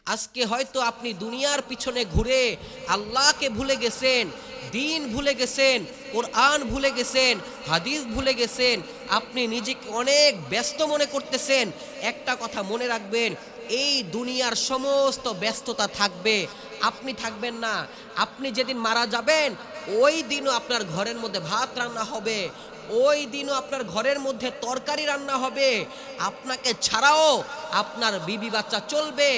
আজকে হয়তো আপনি দুনিয়ার পিছনে ঘুরে আল্লাহকে ভুলে গেছেন, দিন ভুলে গেছেন, কোরআন ভুলে গেছেন, হাদিস ভুলে গেছেন। আপনি নিজেকে অনেক ব্যস্ত মনে করতেছেন। একটা কথা মনে রাখবেন, এই দুনিয়ার সমস্ত ব্যস্ততা থাকবে, আপনি থাকবেন না। আপনি যেদিন মারা যাবেন ওই দিনও আপনার ঘরের মধ্যে ভাত রান্না হবে, ওই দিনও আপনার ঘরের মধ্যে তরকারি রান্না হবে। আপনাকে ছাড়াও আপনার বিবি বাচ্চা চলবে,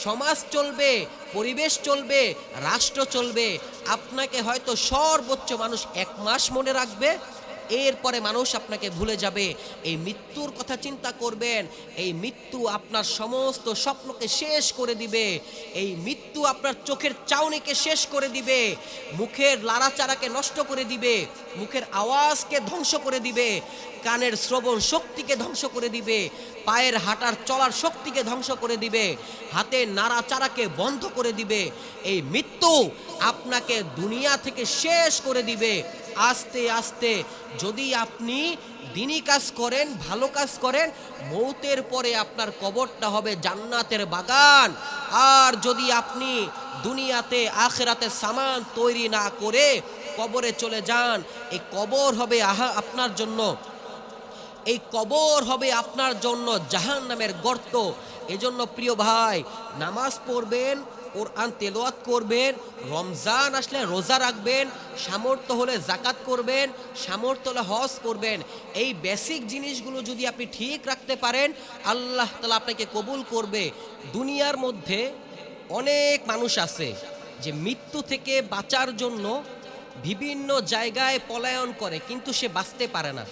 সমাজ চলবে, পরিবেশ চলবে, রাষ্ট্র চলবে। আপনাকে হয়তো সর্বোচ্চ মানুষ 1 মাস মনে রাখবে, এরপরে মানুষ আপনাকে ভুলে যাবে। এই মৃত্যুর কথা চিন্তা করবেন। এই মৃত্যু আপনার সমস্ত স্বপ্নকে শেষ করে দিবে। এই মৃত্যু আপনার চোখের চাউনিকে শেষ করে দিবে, মুখের লাড়াচাড়াকে নষ্ট করে দিবে, মুখের আওয়াজকে ধ্বংস করে দিবে, কানের শ্রবণ শক্তিকে ধ্বংস করে দিবে, পায়ের হাঁটার চলার শক্তিকে ধ্বংস করে দিবে, হাতের নাড়াচাড়াকে বন্ধ করে দিবে। এই মৃত্যু আপনাকে দুনিয়া থেকে শেষ করে দিবে আস্তে আস্তে। যদি আপনি দিনী কাজ করেন, ভালো কাজ করেন, মৌতের পরে আপনার কবরটা হবে জান্নাতের বাগান। আর যদি আপনি দুনিয়াতে আখিরাতে সামান তৈরি না করে কবরে চলে যান, এই কবর হবে আপনার জন্য, এই কবর হবে আপনার জন্য জাহান্নামের গর্ত। এজন্য প্রিয় ভাই, নামাজ পড়বেন, কোরআন তেলাওয়াত করবেন, রমজান আসলে রোজা রাখবেন, সামর্থ্য হলে যাকাত করবেন, সামর্থ্য হলে হজ করবেন। এই বেসিক জিনিসগুলো যদি আপনি ঠিক রাখতে পারেন, আল্লাহ তাআলা আপনাকে কবুল করবে। দুনিয়ার মধ্যে অনেক মানুষ আছে যে মৃত্যু থেকে বাঁচার জন্য বিভিন্ন জায়গায় পলায়ন করে, কিন্তু সে বাঁচতে পারে না।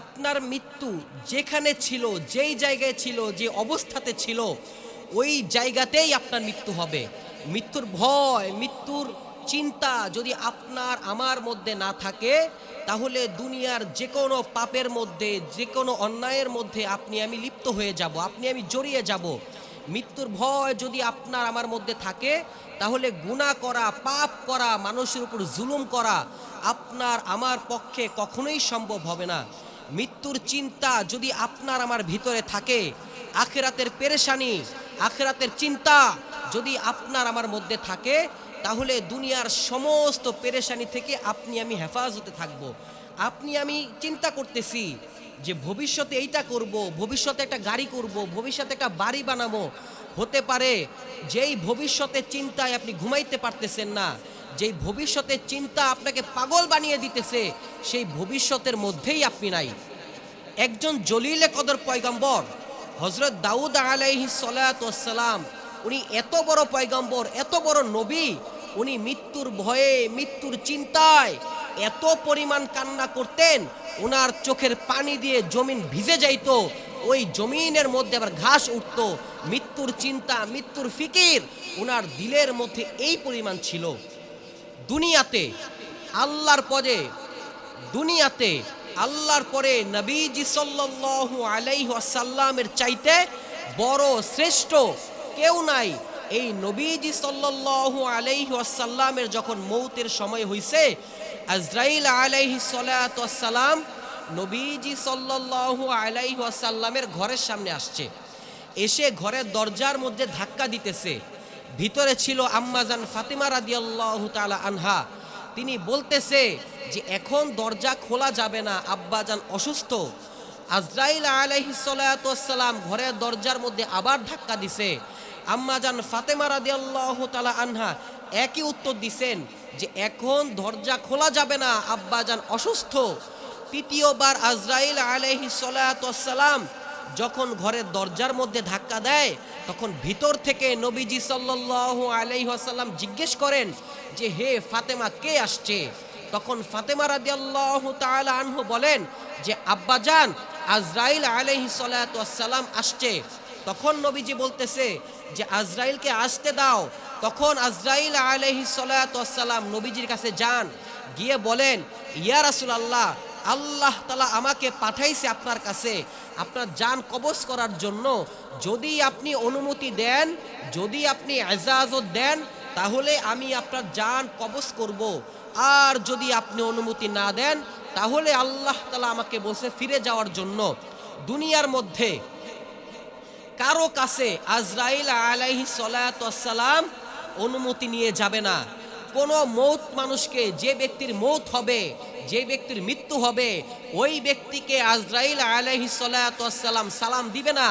আপনার মৃত্যু যেখানে ছিল, যেই জায়গায় ছিল, যে অবস্থাতে ছিল, ওই জায়গাতেই আপনার মৃত্যু হবে। মৃত্যুর ভয়, মৃত্যুর চিন্তা যদি আপনার আমার মধ্যে না থাকে, তাহলে দুনিয়ার যে কোনো পাপের মধ্যে, যে কোনো অন্যায়ের মধ্যে আপনি আমি লিপ্ত হয়ে যাব, আপনি আমি জড়িয়ে যাব। মৃত্যুর ভয় যদি আপনার আমার মধ্যে থাকে, তাহলে গুনাহ করা, পাপ করা, মানুষের উপর জুলুম করা আপনার আমার পক্ষে কখনোই সম্ভব হবে না। মৃত্যুর চিন্তা যদি আপনার আমার ভিতরে থাকে, আখিরাতের পেরেশানি, আখিরাতের চিন্তা যদি আপনার আমার মধ্যে থাকে, তাহলে দুনিয়ার সমস্ত পেরেশানি থেকে আপনি আমি হেফাজতে থাকব। আপনি আমি চিন্তা করতেছি যে ভবিষ্যতে এইটা করব, ভবিষ্যতে একটা গাড়ি করব, ভবিষ্যতে একটা বাড়ি বানাবো। হতে পারে যেই ভবিষ্যতের চিন্তায় আপনি ঘুমাইতে পারতেছেন না, যেই ভবিষ্যতের চিন্তা আপনাকে পাগল বানিয়ে দিতেছে, সেই ভবিষ্যতের মধ্যেই আপনি নাই। একজন জলিলে কদর পয়গম্বর হযরত দাউদ আলাইহিস সালাতু ওয়াস সালাম, উনি এত বড় পয়গম্বর, এত বড় নবী, উনি মৃত্যুর ভয়ে, মৃত্যুর চিন্তায় এত পরিমাণ কান্না করতেন, ওনার চোখের পানি দিয়ে জমিন ভিজে যাইত, ওই জমিনের মধ্যে আবার ঘাস উঠত। মৃত্যুর চিন্তা, মৃত্যুর ফিকির ওনার দিলের মধ্যে এই পরিমাণ ছিল। দুনিয়াতে আল্লাহর পরে, দুনিয়াতে আল্লাহর পরে নবীজি সাল্লাল্লাহু আলাইহি ওয়াসাল্লামের চাইতে বড় শ্রেষ্ঠ কেউ নাই। এই নবীজি সাল্লাল্লাহু আলাইহি ওয়াসাল্লামের যখন মৌতের সময় হইছে, আজরাইল আলাইহিস সালাতু ওয়াস সালাম নবীজি সাল্লাল্লাহু আলাইহি ওয়াসাল্লামের ঘরের সামনে আসছে। এসে ঘরের দরজার মধ্যে ধাক্কা দিতেছে। ভিতরে ছিল আম্মাজান ফাতিমা রাদিয়াল্লাহু তাআলা আনহা। তিনি বলতেছে যে এখন দরজা খোলা যাবে না, আব্বাজান অসুস্থ। আজরাইল আলাইহিস সালাতু ওয়াস সালাম ঘরের দরজার মধ্যে আবার ধাক্কা দিছে। আম্মাজান ফাতিমা রাদিয়াল্লাহু তাআলা আনহা একই উত্তর দিছেন যে এখন দরজা খোলা যাবে না, আব্বাজান অসুস্থ। তৃতীয়বার আজরাইল আলাইহিস সালাতু ওয়াস সালাম যখন ঘরের দরজার মধ্যে ধাক্কা দেয়, তখন ভিতর থেকে নবীজি সাল্লাল্লাহু আলাইহি ওয়াসাল্লাম জিজ্ঞেস করেন যে হে ফাতেমা, কে আসছে? তখন ফাতেমা রাদিয়াল্লাহু তাআলা আনহু বলেন যে আব্বাজান, আজরাইল আলাইহিস সালাতু ওয়াস সালাম আসছে। তখন নবীজি বলতেছে যে আজরাইলকে আসতে দাও। তখন আজরাইল আলাইহিস সালাতু ওয়াস সালাম নবীজির কাছে যান, গিয়ে বলেন, ইয়া রাসূলুল্লাহ, আল্লাহ তাআলা আমাকে পাঠাইছে আপনার কাছে আপনার জান কবজ করার জন্য। যদি আপনি অনুমতি দেন, যদি আপনি ইজাজত দেন, তাহলে আমি আপনার জান কবজ করব। আর যদি আপনি অনুমতি না দেন, তাহলে আল্লাহ তাআলা আমাকে বলছে ফিরে যাওয়ার জন্য। দুনিয়ার মধ্যে কারো কাছে আজরাইল আলাইহিস সালাতু ওয়াস সালাম অনুমতি নিয়ে যাবে না। কোনো মৌত মানুষকে, যে ব্যক্তির মৌত হবে, যে ব্যক্তির মৃত্যু হবে, ওই ব্যক্তিকে আজরাইল আলাইহিস সালাতু ওয়াস সালাম সালাম দিবে না।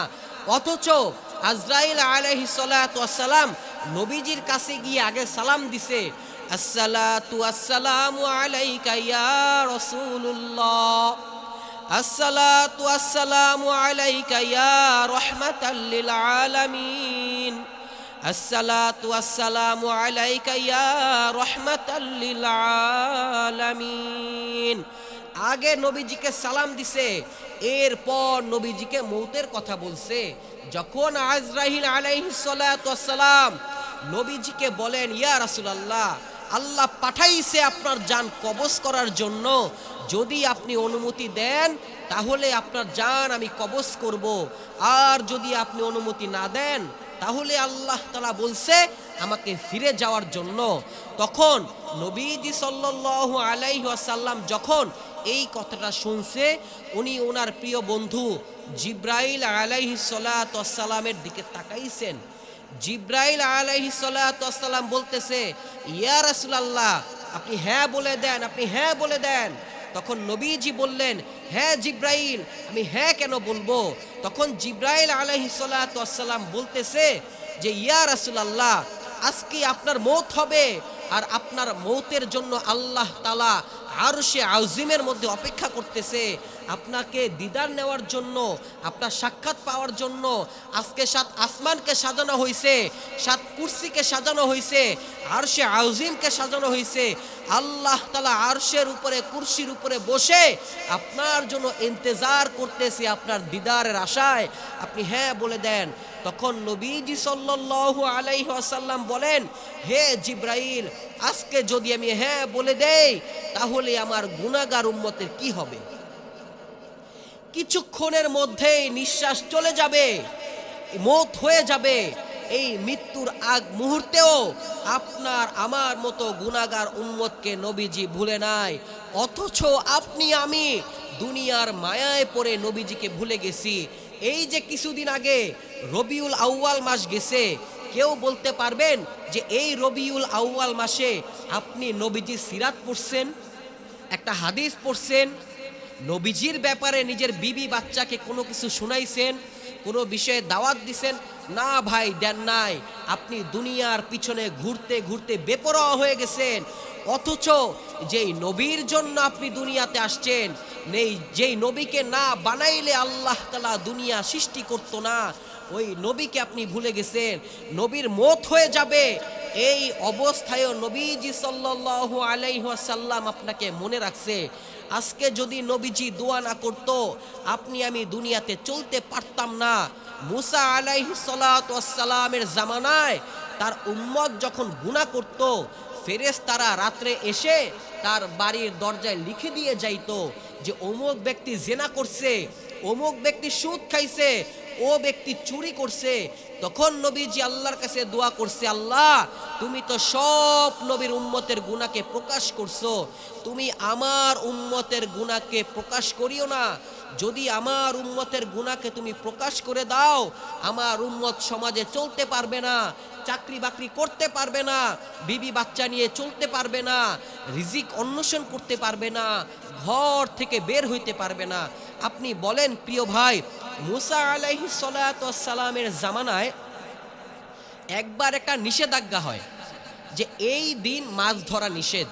অথচ আজরাইল আলাইহিস সালাতু ওয়াস সালাম নবীজির কাছে গিয়ে আগে সালাম দিছে, আসসালাতু আসসালামু আলাইকা ইয়া রাসূলুল্লাহ, আসসালাতু আসসালামু আলাইকা ইয়া রাহমাতাল লিল আলামিন, আসসালাতু আসসালামু আলাইকা ইয়া রাহমাতাল লিল আলামিন। আগে নবীজিকে সালাম দিছে, এরপর নবীজিকে মৌতের কথা বলছে। যখন আজরাইল আলাইহিস সালাতু ওয়াস সালাম নবীজিকে বলেন, ইয়া রাসূলুল্লাহ, আল্লাহ পাঠাইছে আপনার জান কবজ করার জন্য, যদি আপনি অনুমতি দেন তাহলে আপনার জান আমি কবজ করব, আর যদি আপনি অনুমতি না দেন তাহলে আল্লাহ তাআলা বলছে আমাকে ফিরে যাওয়ার জন্য। তখন নবীজি সাল্লাল্লাহু আলাইহি ওয়াসাল্লাম যখন এই কথাটা শুনছে, উনি ওনার প্রিয় বন্ধু জিব্রাইল আলাইহিস সালাতু ওয়াস সালামের দিকে তাকাইছেন। জিব্রাইল আলাইহিস সালাতু ওয়াস সালাম বলতেছে, ইয়া রাসূলুল্লাহ, আপনি হ্যাঁ বলে দেন, আপনি হ্যাঁ বলে দেন। তখন নবীজি বললেন, হ্যাঁ জিব্রাইল, আমি হ্যাঁ কেন বলবো? তখন জিব্রাইল আলাইহিস সালাতু ওয়াস সালাম বলতেছে যে, ইয়া রাসূলুল্লাহ, আজকে আপনার মৌত হবে, আর আপনার মৌতের জন্য আল্লাহ তাআলা আরশে আযিমের মধ্যে অপেক্ষা করতেছে আপনাকে দিদার নেওয়ার জন্য, আপনার সাক্ষাৎ পাওয়ার জন্য। আজকে 7 আসমানকে সাজানো হয়েছে, 7 কুরসিকে সাজানো হয়েছে, আরশে আযিমকে সাজানো হয়েছে। আল্লাহ তাআলা আরশের উপরে, কুরসির উপরে বসে আপনার জন্য ইন্তজার করতেছে, আপনার দিদারের আশায়। আপনি হ্যাঁ বলে দেন। তখন নবীজি সাল্লাল্লাহু আলাইহি ওয়াসাল্লাম বলেন, হে জিব্রাইল, আজকে যদি আমি হ্যাঁ বলে দেই তাহলে আমার গুনাহগার উম্মতের কি হবে? কিছুক্ষণের মধ্যেই নিঃশ্বাস চলে যাবে, মৌত হয়ে যাবে। এই মৃত্যুর আগ মুহূর্তেও আপনার আমার মতো গুনাহগার উম্মতকে নবীজি ভুলে নাই। অথচ আপনি আমি দুনিয়ার মায়ায় পড়ে নবীজিকে ভুলে গেছি। এই যে কিছুদিন আগে রবিউল আউয়াল মাস গেছে, কেউ বলতে পারবেন যে এই রবিউল আউয়াল মাসে আপনি নবীজির সিরাত পড়ছেন, একটা হাদিস পড়ছেন, নবীজির ব্যাপারে নিজের বিবি বাচ্চাকে কোনো কিছু শুনাইছেন, কোনো বিষয়ে দাওয়াত দিছেন? না ভাই, দেন নাই। আপনি দুনিয়ার পিছনে ঘুরতে ঘুরতে বেপরোয়া হয়ে গেছেন। অথচ যেই নবীর জন্য আপনি দুনিয়াতে আসছেন, যেই নবীকে না বানাইলে আল্লাহ তাআলা দুনিয়া সৃষ্টি করতো না, ওই নবীকে আপনি ভুলে গেছেন। নবীর মওত হয়ে যাবে, এই অবস্থায়ও নবীজি সাল্লাল্লাহু আলাইহি ওয়াসাল্লাম আপনাকে মনে রাখছে। আজকে যদি নবীজি দোয়া না করতো, আপনি আমি দুনিয়াতে চলতে পারতাম না। মুসা আলাইহিস সালাতু ওয়াস সালামের জামানায় তার উম্মত যখন গুনাহ করত, ফেরেশতারা রাত্রে এসে তার বাড়ির দরজায় লিখে দিয়ে যাইতো যে অমুক ব্যক্তি জিনা করছে, অমুক ব্যক্তি সুদ খাইছে, ও ব্যক্তি চুরি করছে। তখন নবীজি আল্লাহর কাছে দোয়া করছে, আল্লাহ, তুমি তো সব নবীর উম্মতের গুনাহকে প্রকাশ করছো, তুমি আমার উম্মতের গুনাহকে প্রকাশ করিও না। যদি আমার উম্মতের গুনাহকে তুমি প্রকাশ করে দাও, আমার উম্মত সমাজে চলতে পারবে না, চাকরি বাকরি করতে পারবে না, বিবি বাচ্চা নিয়ে চলতে পারবে না, রিজিক অন্বেষণ করতে পারবে না, ঘর থেকে বের হইতে পারবে না। আপনি বলেন প্রিয় ভাই, মুসা আলাইহিস সালাতু ওয়াস সালামের জামানায় একবার একটা নিষেধাজ্ঞা হয় যে এই দিন মাছ ধরা নিষেধ।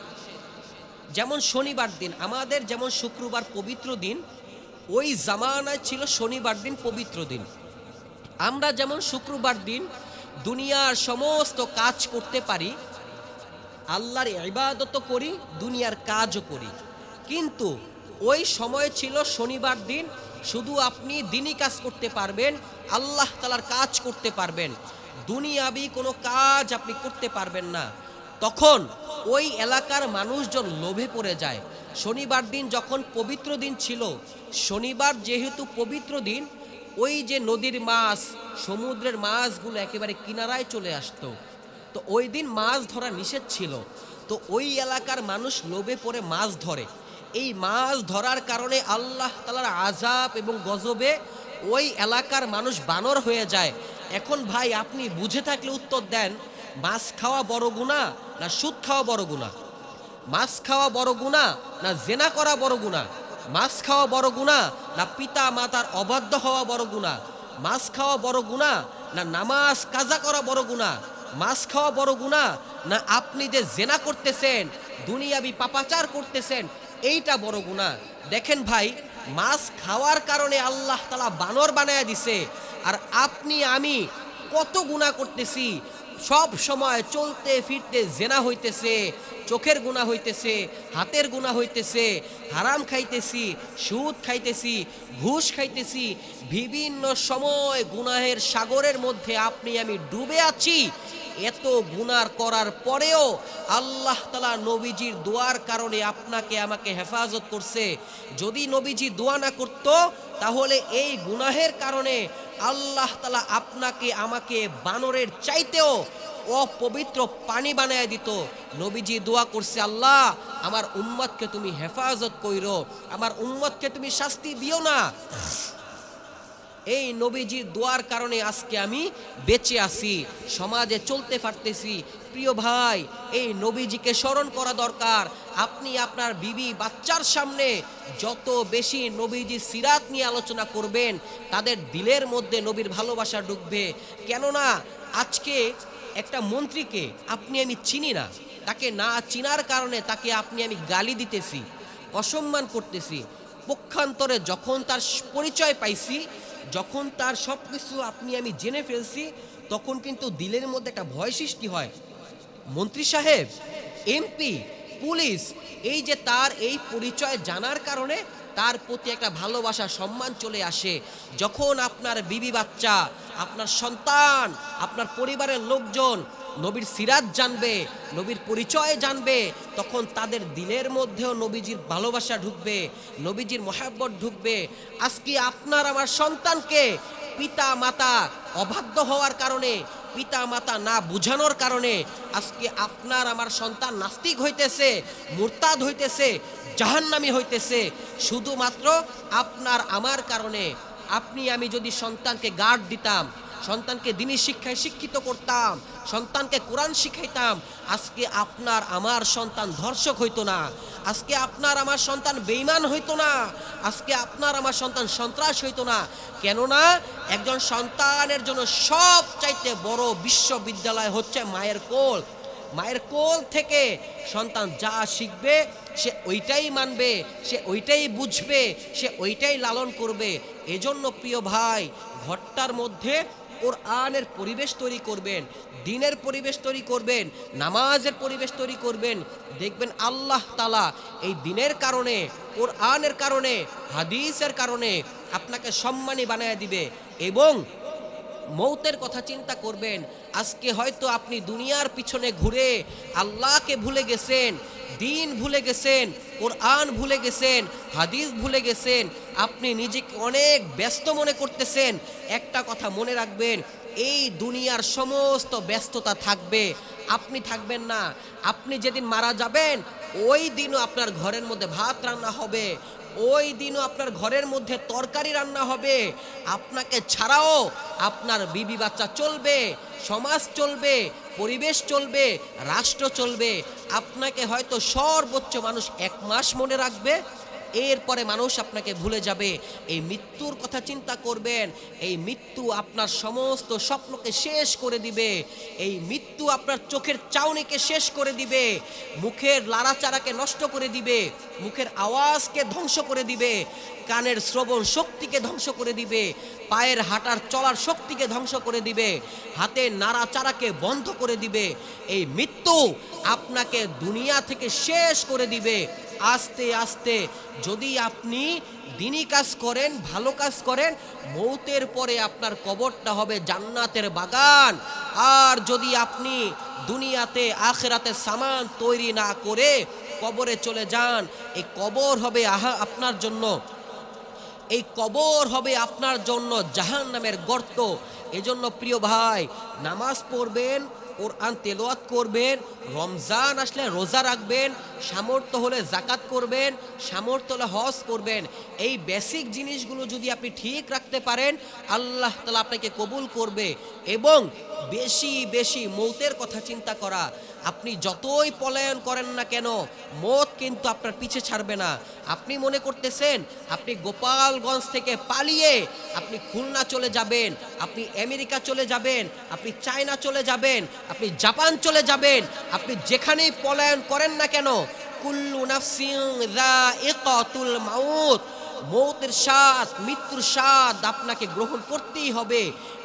যেমন শনিবার দিন, আমাদের যেমন শুক্রবার পবিত্র দিন, ওই জামানায় ছিল শনিবার দিন পবিত্র দিন। আমরা যেমন শুক্রবার দিন দুনিয়ার সমস্ত কাজ করতে পারি, আল্লাহর ইবাদতও করি, দুনিয়ার কাজও করি, কিন্তু ওই সময় ছিল শনিবার দিন শুধু আপনি দিনই কাজ করতে পারবেন, আল্লাহ তাআলার কাজ করতে পারবেন, দুনিয়াবি কোনো কাজ আপনি করতে পারবেন না। তখন ওই এলাকার মানুষজন লোভে পড়ে যায়। শনিবার দিন যখন পবিত্র দিন ছিল, শনিবার যেহেতু পবিত্র দিন, ওই যে নদীর মাছ, সমুদ্রের মাছগুলো একেবারে কিনারায় চলে আসতো। তো ওই দিন মাছ ধরা নিষেধ ছিল। তো ওই এলাকার মানুষ লোভে পড়ে মাছ ধরে। এই মাছ ধরার কারণে আল্লাহ তাআলার আযাব এবং গজবে ওই এলাকার মানুষ বানর হয়ে যায়। এখন ভাই আপনি বুঝে থাকলে উত্তর দেন, মাছ খাওয়া বড় গুনাহ না সুদ খাওয়া বড় গুনাহ? মাছ খাওয়া বড় গুনাহ না জেনা করা বড় গুনাহ? মাছ খাওয়া বড় গুনাহ না পিতা মাতার অবাধ্য হওয়া বড় গুনাহ? মাছ খাওয়া বড় গুনাহ না নামাজ কাজা করা বড় গুনাহ? মাছ খাওয়া বড় গুনাহ না আপনি যে জেনা করতেছেন, দুনিয়াবি পাপাচার করতেছেন, এইটা বড় গুনাহ? দেখেন ভাই, মাছ খাওয়ার কারণে আল্লাহ তাআলা বানর বানায়া দিছে, আর আপনি আমি কত গুনাহ করতেছি। সব সময় চলতে ফিরতে জেনা হইতেছে, চোখের গুনাহ হইতেছে, হাতের গুনাহ হইতেছে, হারাম খাইতেছি, সুদ খাইতেছি, ঘুষ খাইতেছি, বিভিন্ন সময় গুনাহের সাগরের মধ্যে আপনি আমি ডুবে আছি। এত গুনার করার পরেও আল্লাহ তাআলা নবীজির দোয়ার কারণে আপনাকে আমাকে হেফাজত করছে। যদি নবীজি দোয়া না করত, তাহলে এই গুনাহের কারণে আল্লাহ তাআলা আপনাকে আমাকে বানরের চাইতেও অপবিত্র পানি বানায় দিত। নবীজি দোয়া করছে, আল্লাহ আমার উম্মতকে তুমি হেফাজত কইরো, আমার উম্মতকে তুমি শাস্তি দিও না। এই নবীজির দোয়ার কারণে আজকে আমি বেঁচে আছি, সমাজে চলতে পারতেছি। প্রিয় ভাই, এই নবীজিকে স্মরণ করা দরকার। আপনি আপনার বিবি বাচ্চার সামনে যত বেশি নবীজি সিরাত নিয়ে আলোচনা করবেন, তাদের দিলের মধ্যে নবীর ভালোবাসা ঢুকবে। কেননা আজকে একটা মন্ত্রীকে আপনি আমি চিনি না, তাকে না চিনার কারণে তাকে আপনি আমি গালি দিতেছি, অসম্মান করতেছি। পক্ষান্তরে যখন তার পরিচয় পাইছি, যখন তার সব কিছু আপনি আমি জেনে ফেলছি, তখন কিন্তু দিলের মধ্যে একটা ভয় সৃষ্টি হয়। মন্ত্রী সাহেব, এমপি, পুলিশ, এই যে তার এই পরিচয় জানার কারণে তার প্রতি একটা ভালোবাসা সম্মান চলে আসে। যখন আপনার বিবি বাচ্চা, আপনার সন্তান, আপনার পরিবারের লোকজন নবীর সিরাত জানবে, নবীর পরিচয় জানবে, তখন তাদের দিলের মধ্যেও নবীজির ভালোবাসা ঢুকবে, নবীজির মহাব্বত ঢুকবে। আজকে আপনার আমার সন্তানকে পিতা মাতা অবাধ্য হওয়ার কারণে, পিতা মাতা না বুঝানোর কারণে আজকে আপনার আমার সন্তান নাস্তিক হইতেছে, মুরতাদ হইতেছে, জাহান্নামী হইতেছে, শুধুমাত্র আপনার আমার কারণে। আপনি আমি যদি সন্তানকে গার্ড দিতাম, সন্তানকে দ্বীনি শিক্ষায় শিক্ষিত করতাম, সন্তানকে কোরআন শিখাইতাম, আজকে আপনার আমার সন্তান ধর্ষক হইতো না, আজকে আপনার আমার সন্তান বেঈমান হইতো না, আজকে আপনার আমার সন্তান সন্ত্রাস হইতো না। কেননা একজন সন্তানের জন্য সবচাইতে বড় বিশ্ববিদ্যালয় হচ্ছে মায়ের কোল। মায়ের কোল থেকে সন্তান যা শিখবে সে ওইটাই মানবে, সে ওইটাই বুঝবে, সে ওইটাই লালন করবে। এজন্য প্রিয় ভাই, ঘরটার মধ্যে কোরআনের পরিবেশ তৈরি করবেন, দ্বীনের পরিবেশ তৈরি করবেন, নামাজের পরিবেশ তৈরি করবেন। দেখবেন আল্লাহ তাআলা এই দ্বীনের কারণে, কোরআনের কারণে, হাদিসের কারণে আপনাকে সম্মানী বানায় দিবে। এবং মৌতের কথা চিন্তা করবেন। আজকে হয়তো আপনি দুনিয়ার পিছনে ঘুরে আল্লাহকে ভুলে গেছেন, দ্বীন ভুলে গেছেন, কোরআন ভুলে গেছেন, হাদিস ভুলে গেছেন, আপনি নিজেকে অনেক ব্যস্ত মনে করতেছেন। একটা কথা মনে রাখবেন, এই দুনিয়ার সমস্ত ব্যস্ততা থাকবে, আপনি থাকবেন না। আপনি যেদিন মারা যাবেন, ওই দিনও আপনার ঘরের মধ্যে ভাত রান্না হবে, ওই দিনও আপনার ঘরের মধ্যে তরকারি রান্না হবে। আপনাকে ছাড়াও আপনার বিবি বাচ্চা চলবে, সমাজ চলবে, পরিবেশ চলবে, রাষ্ট্র চলবে। আপনাকে হয়তো সর্বোচ্চ মানুষ 1 মাস মনে রাখবে, এরপরে মানুষ আপনাকে ভুলে যাবে। এই মৃত্যুর কথা চিন্তা করবেন। এই মৃত্যু আপনার সমস্ত স্বপ্নকে শেষ করে দিবে, এই মৃত্যু আপনার চোখের চাউনিকে শেষ করে দিবে, মুখের লাড়াচাড়াকে নষ্ট করে দিবে, মুখের আওয়াজকে ধ্বংস করে দিবে, কানের শ্রবণ শক্তিকে ধ্বংস করে দিবে, পায়ের হাঁটার চলার শক্তিকে ধ্বংস করে দিবে, হাতের নাড়াচাড়াকে বন্ধ করে দিবে। এই মৃত্যু আপনাকে দুনিয়া থেকে শেষ করে দিবে আস্তে আস্তে। যদি আপনি দ্বীনি কাজ করেন, ভালো কাজ করেন, মৌতের পরে আপনার কবরটা হবে জান্নাতের বাগান। আর যদি আপনি দুনিয়াতে আখিরাতে সামান তৈরি না করে কবরে চলে যান, এই কবর হবে আপনার জন্য, এই কবর হবে আপনার জন্য জাহান্নামের গর্ত। এজন্য প্রিয় ভাই, নামাজ পড়বেন, কোরআন তেলাওয়াত করবেন, রমজান আসলে রোজা রাখবেন, সামর্থ্য হলে জাকাত করবেন, সামর্থ্য হলে হজ করবেন। এই বেসিক জিনিসগুলো যদি আপনি ঠিক রাখতে পারেন, আল্লাহ তাআলা আপনাকে কবুল করবে। এবং বেশি বেশি মৌতের কথা চিন্তা করা। আপনি যতই পলায়ন করেন না কেন, মৌত কিন্তু আপনার পিছে ছাড়বে না। আপনি মনে করতেছেন আপনি গোপালগঞ্জ থেকে পালিয়ে আপনি খুলনা চলে যাবেন, আপনি আমেরিকা চলে যাবেন, আপনি চায়না চলে যাবেন, আপনি জাপান চলে যাবেন, আপনি যেখানেই পলায়ন করেন না কেন, কুল্লু নাফসিন যায়িকাতুল মাউত, মৌতের স্বাদ, মৃত্যুর স্বাদ আপনাকে গ্রহণ করতেই হবে।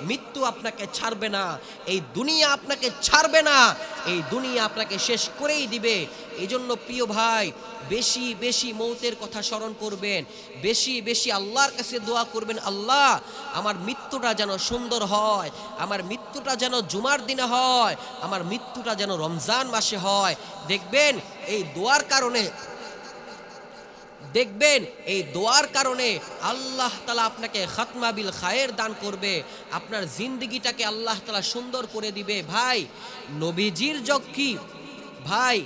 মৃত্যু আপনাকে ছাড়বে না, এই দুনিয়া আপনাকে ছাড়বে না, এই দুনিয়া আপনাকে শেষ করেই দিবে। এই জন্য প্রিয় ভাই, বেশি বেশি মৌতের কথা স্মরণ করবেন, বেশি বেশি আল্লাহর কাছে দোয়া করবেন, আল্লাহ আমার মৃত্যুটা যেন সুন্দর হয়, আমার মৃত্যুটা যেন জুমার দিনে হয়, আমার মৃত্যুটা যেন রমজান মাসে হয়। দেখবেন এই দোয়ার কারণে, দেখবেন এই দোয়ার কারণে আল্লাহ তাআলা আপনাকে খাতমা বিল খায়ের দান করবে, আপনার জিন্দেগিটাকে আল্লাহ তাআলা সুন্দর করে দিবে। ভাই নবীজির যোগ কি ভাই,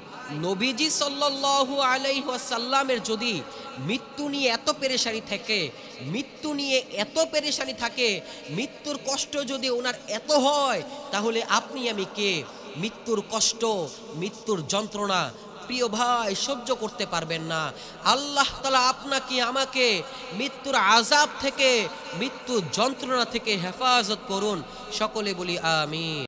নবীজি সাল্লাল্লাহু আলাইহি ওয়াসাল্লামের যদি মৃত্যু নিয়ে এত পেরেশানি থাকে, মৃত্যু নিয়ে এত পেরেশানি থাকে, মৃত্যুর কষ্ট যদি ওনার এত হয়, তাহলে আপনি আমি কে? মৃত্যুর কষ্ট, মৃত্যুর যন্ত্রণা প্রিয় ভাই সহ্য করতে পারবেন না। আল্লাহ তাআলা আপনাকে আমাকে মৃত্যুর আযাব থেকে, মৃত্যুর যন্ত্রণা থেকে হেফাজত করুন। সকলে বলি আমিন।